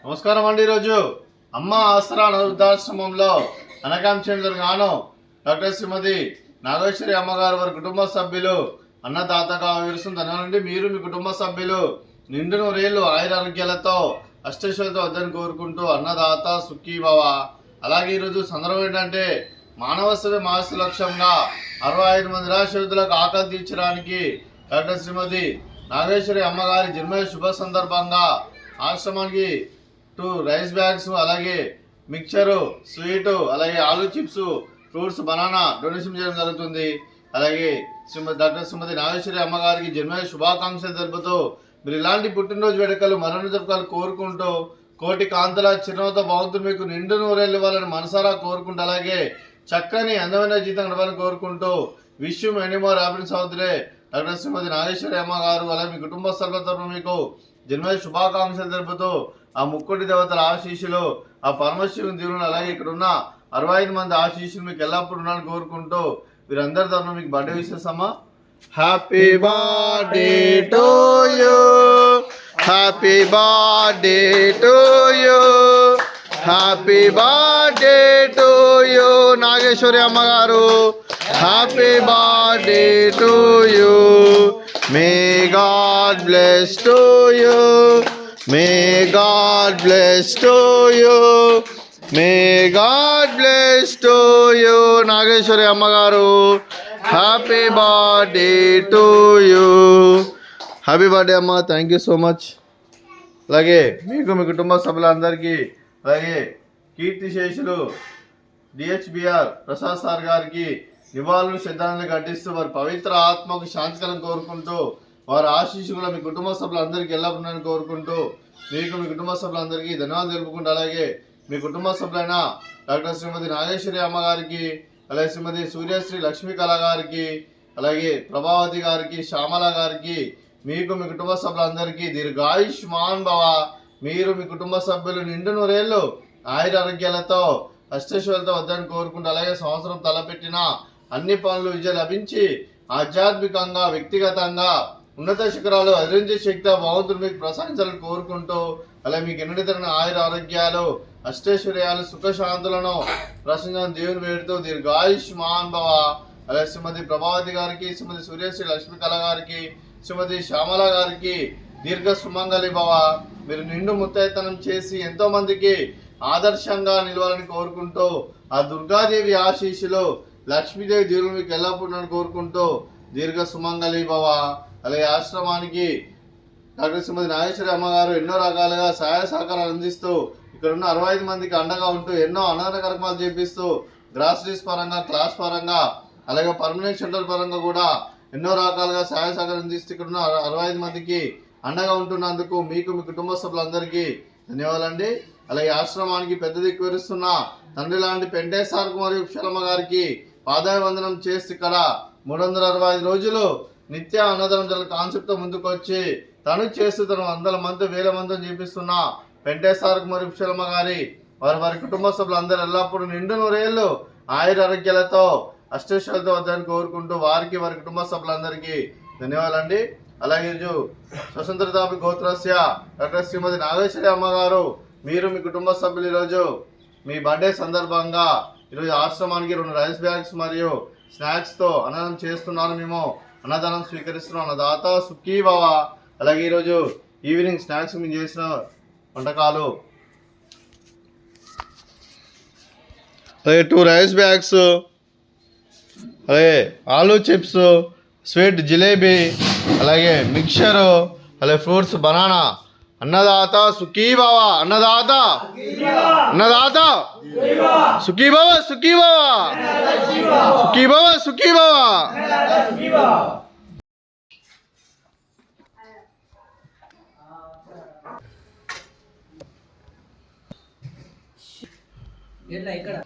నమస్కారం అండి. ఈరోజు అమ్మ ఆసరా వృద్ధాశ్రమంలో అనకాంక్షలు గాను డాక్టర్ శ్రీమతి నాగేశ్వరి అమ్మగారు వారి కుటుంబ సభ్యులు అన్నదాతగా విరుస్తుందనండి. మీరు మీ కుటుంబ సభ్యులు నిండు నూరేళ్లు ఆయురారోగ్యాలతో అష్టైశ్వర్యాలతో వద్దని కోరుకుంటూ అన్నదాత సుఖీభవ. అలాగే ఈరోజు సందర్భం ఏంటంటే మానవ సేవ మానవ లక్ష్యంగా 65 మంది నిరాశ్రితులకు ఆకలి తీర్చడానికి డాక్టర్ శ్రీమతి నాగేశ్వరి అమ్మగారి జన్మ శుభ సందర్భంగా ఆశ్రమానికి 2 రైస్ బ్యాగ్స్, అలాగే మిక్చరు, స్వీటు, అలాగే aloo chips, fruits, banana donation చేయడం జరుగుతుంది. అలాగే డాక్టర్ శ్రీమతి నాగేశ్వరి అమ్మగారికి జన్మ శుభాకాంక్షలు తెలుపుతూ మీరు ఇలాంటి పుట్టినరోజు వేడుకలు మరొన్ని జరుపుకోవాలి కోరుకుంటూ కోటి కాంతుల చిరునవ్వుతో భగవంతుడు మీకు నిండు నూరేళ్ళు ఇవ్వాలని మనసారా కోరుకుంటూ అలాగే చక్కని అందమైన జీతం గడపాలని కోరుకుంటూ wish you many more happiness అవుతులే డాక్టర్ శ్రీమతి నాగేశ్వరి అమ్మగారు అలాగే మీ కుటుంబ సభ్యుల తరఫున మీకు జన్మ శుభాకాంక్షలు తెలుపుతూ ఆ ముక్కోటి దేవతల ఆశీస్సులు, ఆ పరమశివుని దీవులు, అలాగే ఇక్కడ ఉన్న 65 మంది ఆశీస్సులు మీకు ఎల్లప్పుడూ ఉండాలని కోరుకుంటూ వీరందరి తరఫున మీకు బర్త్డే విషెస్ అమ్మా. Happy birthday to you, happy birthday to you, happy birthday to you Nageswari అమ్మగారు. Happy birthday to you. May God bless to you, may God bless to you, may God bless to you Nageswari అమ్మగారు. Happy birthday to you. Happy birthday అమ్మ. Thank you so much. అలాగే మీకు మీ కుటుంబ సభ్యులందరికీ అలాగే కీర్తిశేషులు డిహెచ్బిఆర్ Prasad sir గారికి నివాళులు శ్రద్ధాంజలి ఘటిస్తూ వారి పవిత్ర ఆత్మకు శాంతికరం కోరుకుంటూ వారి ఆశీస్సులు మీ కుటుంబ సభ్యులందరికీ ఎల్లప్పుడూ కోరుకుంటూ మీకు మీ కుటుంబ సభ్యులందరికీ ధన్యవాదాలు తెలుపుకుంటూ అలాగే మీ కుటుంబ సభ్యులైన డాక్టర్ శ్రీమతి నాగేశ్వరి అమ్మగారికి, అలాగే శ్రీమతి సూర్యశ్రీ లక్ష్మీ కళ గారికి, అలాగే ప్రభావతి గారికి, శ్యామల గారికి, మీకు మీ కుటుంబ సభ్యులందరికీ దీర్ఘాయుష్మాన్ భవ. మీరు మీ కుటుంబ సభ్యులు నిండు నూరేళ్లు ఆయురారోగ్యాలతో అష్టైశ్వర్యాలతో వద్దని కోరుకుంటూ అలాగే సంవత్సరం తలపెట్టిన అన్ని పనులు విజయం లభించి ఆధ్యాత్మికంగా వ్యక్తిగతంగా ఉన్నత శిఖరాలు అధిరించే శక్తి భగవంతుడు మీకు ప్రశంసలను కోరుకుంటూ అలాగే మీకు ఎన్నితరమైన ఆయుర ఆరోగ్యాలు అష్టైశ్వర్యాలు సుఖశాంతులను ప్రశంసలను దేవుని వేడుతూ దీర్ఘాయుష్మాన్ భవ. అలాగే శ్రీమతి ప్రభావతి గారికి, శ్రీమతి సూర్యశ్రీ లక్ష్మీ కళ గారికి, శ్రీమతి శ్యామల గారికి దీర్ఘ సుమంగళి భవ. మీరు నిండు ముత్తైతనం చేసి ఎంతో మందికి ఆదర్శంగా నిలవాలని కోరుకుంటూ ఆ దుర్గాదేవి ఆశీస్సులు లక్ష్మీదేవి దీవులు మీకు ఎల్లప్పుడూ కోరుకుంటూ దీర్ఘ సుమంగళి భవ. అలాగే ఆశ్రమానికి డాక్టర్ శ్రీమతి నాగేశ్వరి అమ్మగారు ఎన్నో రకాలుగా సహాయ సహకారాలు అందిస్తూ ఇక్కడ ఉన్న 65 మందికి అండగా ఉంటూ ఎన్నో అన్నదాన కార్యక్రమాలు చేపిస్తూ గ్రాసరీస్ పరంగా, క్లాస్ పరంగా, అలాగే పర్మనెంట్ సెంటర్ పరంగా కూడా ఎన్నో రకాలుగా సహాయ సహకారం అందిస్తూ ఇక్కడ ఉన్న 65 మందికి అండగా ఉంటున్నందుకు మీకు మీ కుటుంబ సభ్యులందరికీ ధన్యవాదాలండి. అలాగే ఆశ్రమానికి పెద్ద దిక్కు విరుస్తున్న తండ్రి లాంటి పెంటేశ్వర్ మరియు విశాలమ్మ గారికి పాదాయ వందనం చేసి ఇక్కడ 365 రోజులు నిత్య అన్నదానం కాన్సెప్ట్ ముందుకు వచ్చి తను చేస్తూ తను 100 మంది 1000 మందిని చూపిస్తున్న పెంటేశ్వర్ మరియు విశాలమ్మ గారి వారి కుటుంబ సభ్యులందరూ ఎల్లప్పుడూ నిండు నూరేళ్లు ఆయురారోగ్యాలతో అష్టైశ్వర్యాలతో వద్దని కోరుకుంటూ వారికి వారి కుటుంబ సభ్యులందరికీ ధన్యవాదాలండి. అలాగే ఈరోజు స్వతంత్రతాపి గోత్రస్య డాక్టర్ శ్రీమతి నాగేశ్వరి అమ్మగారు మీరు మీ కుటుంబ సభ్యులు ఈరోజు మీ బర్త్డే సందర్భంగా ఈరోజు ఆశ్రమానికి 2 రైస్ బ్యాగ్స్ మరియు స్నాక్స్తో అన్నదానం చేస్తున్నాను. మేము అన్నదానం స్వీకరిస్తున్నాం. అన్నదాత సుఖీ భవ. అలాగే ఈరోజు ఈవినింగ్ స్నాక్స్ మేము చేసిన వంటకాలు అలాగే 2 రైస్ బ్యాగ్స్, అలాగే ఆలూ చిప్స్, స్వీట్ జిలేబీ, అలాగే మిక్చరు, అలాగే ఫ్రూట్స్, బనానా. అన్నదాత సుఖీ భవ. అన్నదాత అన్నదాత సుఖీ భవ, సుఖీ భవ, సుఖీ భవ, సుఖీ భవ. ఇక్కడ